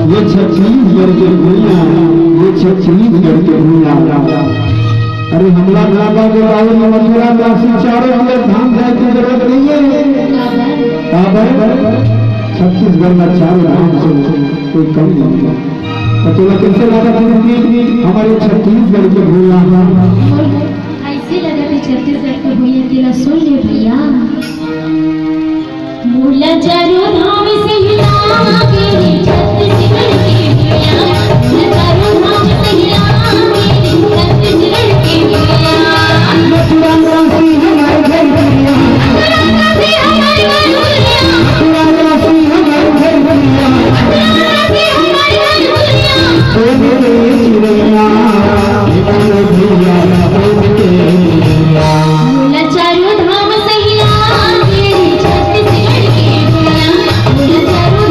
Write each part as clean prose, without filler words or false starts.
ये छत्तीसगढ़ के भूया, ये छत्तीसगढ़ के भूया। अरे हमला नागा के राहुल मथुरा काशी चारों अंदर धाम जाए की जरूरत नहीं है। छत्तीसगढ़ में चारों धाम से कोई कम नहीं है। तो कैसे लगा हमारे छत्तीसगढ़ के भूया? ऐसे लगा कि छत्तीसगढ़ के भूया तेरा सुन ले भैया। मूला चारों धाम से हिला के छत्तीसगढ़ के भूया, मूला चारों धाम से हिला के छत्तीसगढ़ के भूया। मथुरा काशी हमारे घर भूया, मथुरा काशी हमारे घर भूया, मथुरा काशी हमारे घर भूया, मथुरा काशी हमारे घर भूया। ओ मेरे चिड़ैया मेरे भैया मूला चारों धाम से हिला के छत्तीसगढ़ के भूया, मूला चारों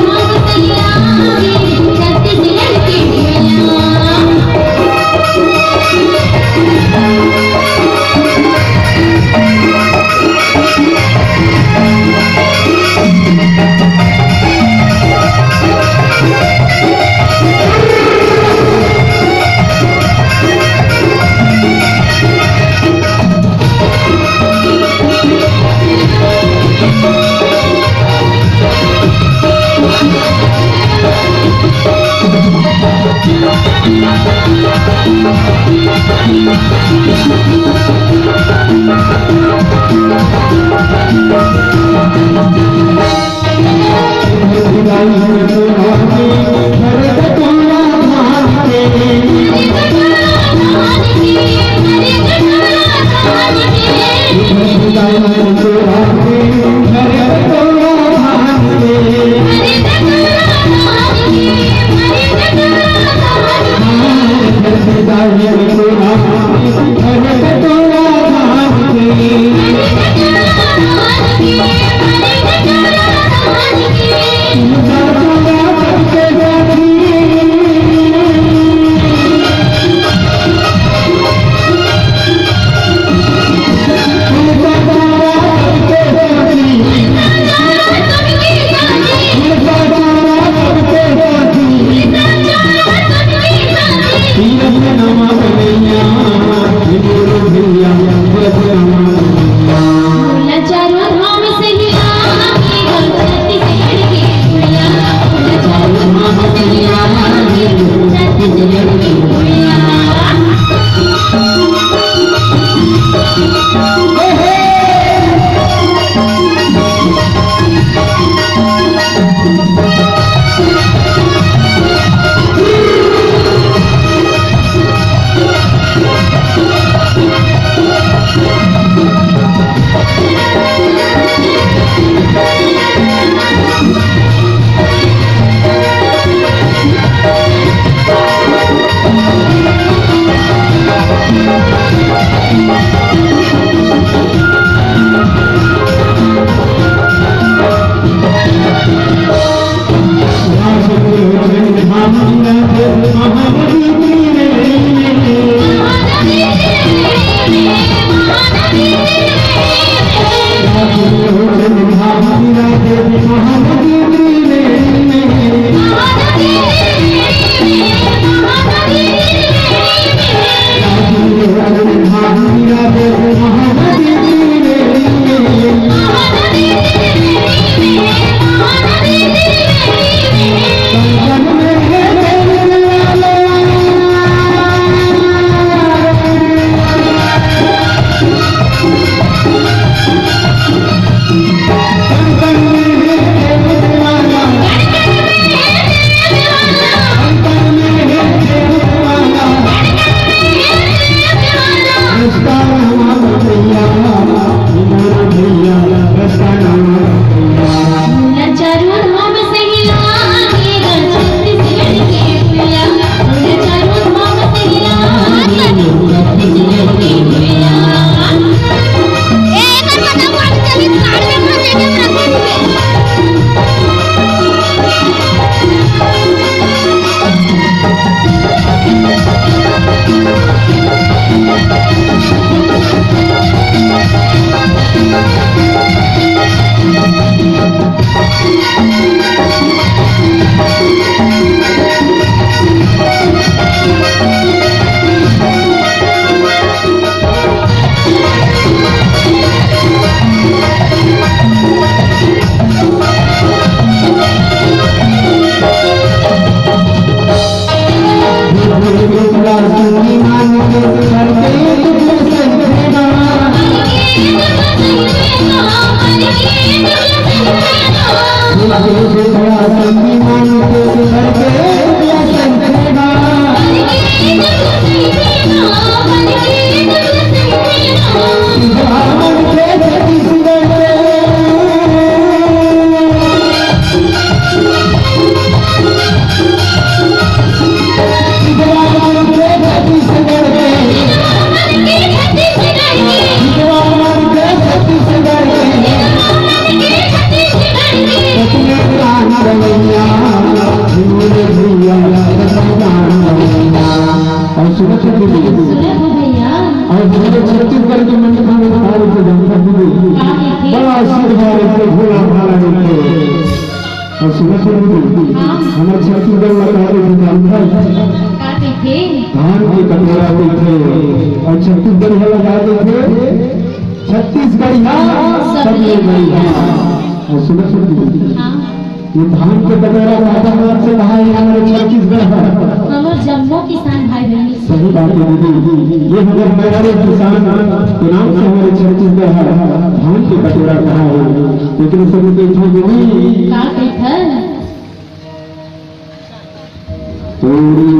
धाम से हिला के छत्तीसगढ़ के भूया। महानदी शक्तिमान के करके दिया संखेगा ब्राह्मण के छत्तीसगढ़ के ब्राह्मण के छत्तीसगढ़ के ब्राह्मण के छत्तीसगढ़ के सपने प्राण रवैया भूले भैया प्राण रवैया और सुरक्षित और हमारे छत्तीसगढ़ के मंडल में सारे से जनता मिली बड़ा आशीर्वाद से भोला भाला मिलते और सुरक्षित हमारे छत्तीसगढ़ में सारे से जनता धान की कटोरा देखे और छत्तीसगढ़ में लगाते थे छत्तीसगढ़िया सब लोग बढ़िया और सुरक्षित ये धान के कटोरा राजाबाद से कहा है हमारे छत्तीसगढ़ हमारे जम्मू किसान भाई बहन सही बात है दीदी ये हमारे किसान के नाम से हमारे छत्तीसगढ़ धान के कटोरा कहा है लेकिन सब देखोगे नहीं का कहत तोड़ी